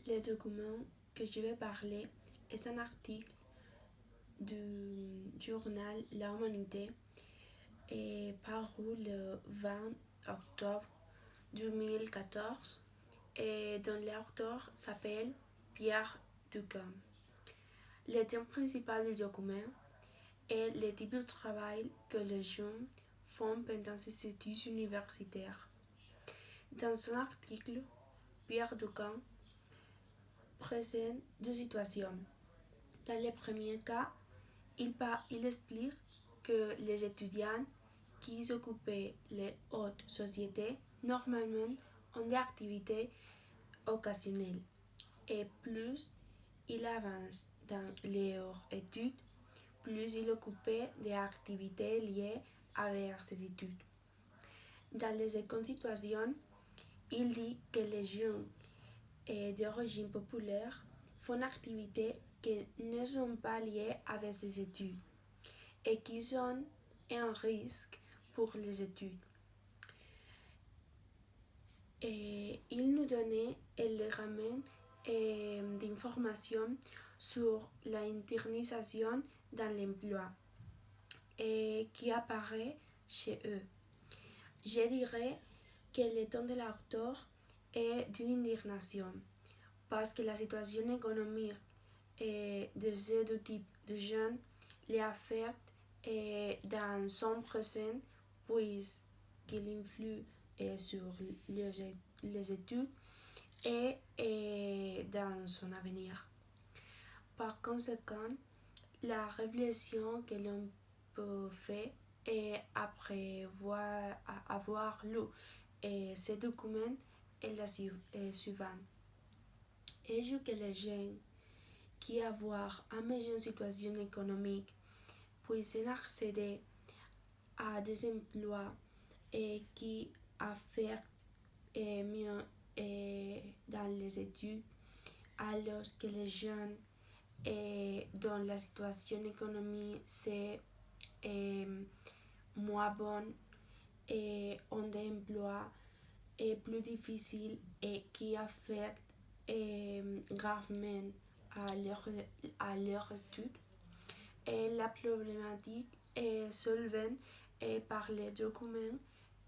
Le document que je vais parler est un article du journal La Humanité et paru le 20 octobre 2014 et dont l'auteur s'appelle Pierre Ducamp. Le thème principal du document est le type de travail que les jeunes font pendant ses études universitaires. Dans son article, Pierre Ducamp présente deux situations. Dans le premier cas, il explique que les étudiants qui s'occupent les hautes sociétés normalement ont des activités occasionnelles et plus ils avancent dans leurs études, plus ils occupent des activités liées avec ces études. Dans les secondes situations, il dit que les jeunes d'origine populaire font activités qui ne sont pas liées avec ces études et qui sont un risque pour les études. Et il nous donnait également d'informations sur l'internisation dans l'emploi qui apparaît chez eux. Je dirais que le ton de l'auteur est d'une indignation parce que la situation économique de ces deux types de jeunes les affecte dans son présent puisqu'il influe sur les études et dans son avenir. Par conséquent, la réflexion que l'on peut faire après avoir lu ce document est la suivante. Est-ce que les jeunes qui avoir une meilleure situation économique puissent accéder à des emplois qui affectent mieux dans les études, alors que les jeunes dont la situation économique c'est moins bonne ont des emplois plus difficiles et qui affectent gravement à leur études. Et la problématique soulevée par les documents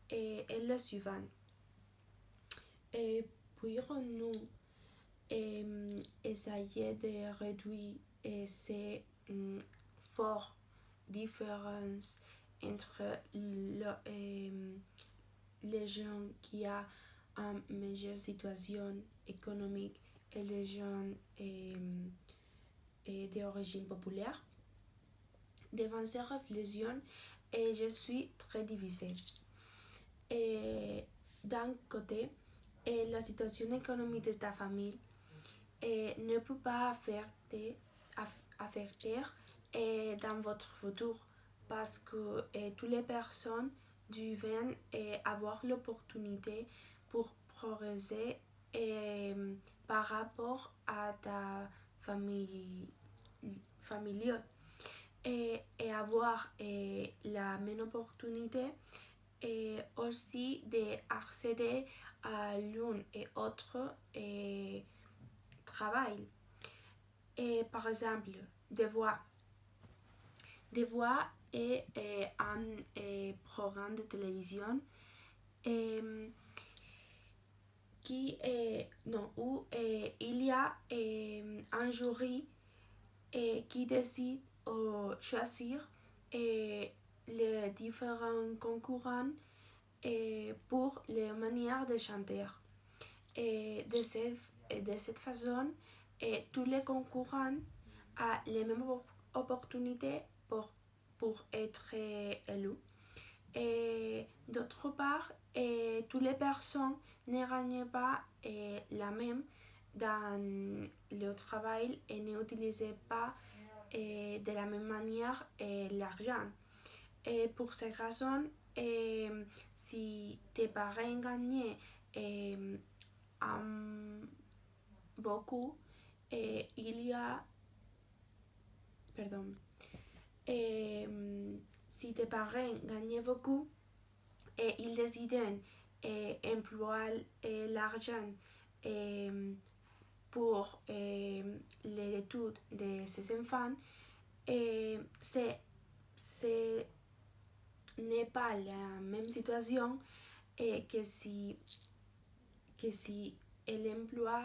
est la suivante. Pourrions-nous essayer de réduire ces fortes différences entre les gens qui ont une meilleure situation économique et les gens d'origine populaire? Devant ces réflexions, je suis très divisée. D'un côté, la situation économique de ta famille ne peut pas affecter dans votre futur parce que toutes les personnes doivent avoir l'opportunité pour progresser par rapport à ta famille et avoir la même opportunité et aussi d'accéder à l'un et autre travail. Par exemple, de voir un programme de télévision où il y a un jury qui décide choisir les différents concurrents pour les manières de chanter. De cette façon, tous les concurrents ont les mêmes opportunités pour être élus. Et d'autre part, toutes les personnes ne gagnent pas la même dans le travail et n'utilisent pas de la même manière l'argent. Et pour cette raison, si tes parents gagnent beaucoup, il y a pardon si tes parents gagnent beaucoup et ils décident employer l'argent pour les études de ces enfants, ce n'est pas la même situation que si elle emploie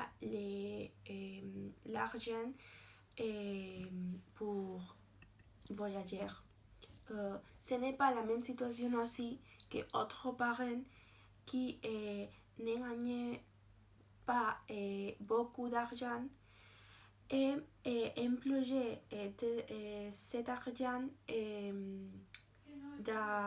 l'argent pour voyager. Ce n'est pas la même situation aussi que autres parents qui ne gagnent pas beaucoup d'argent et employer cet argent dans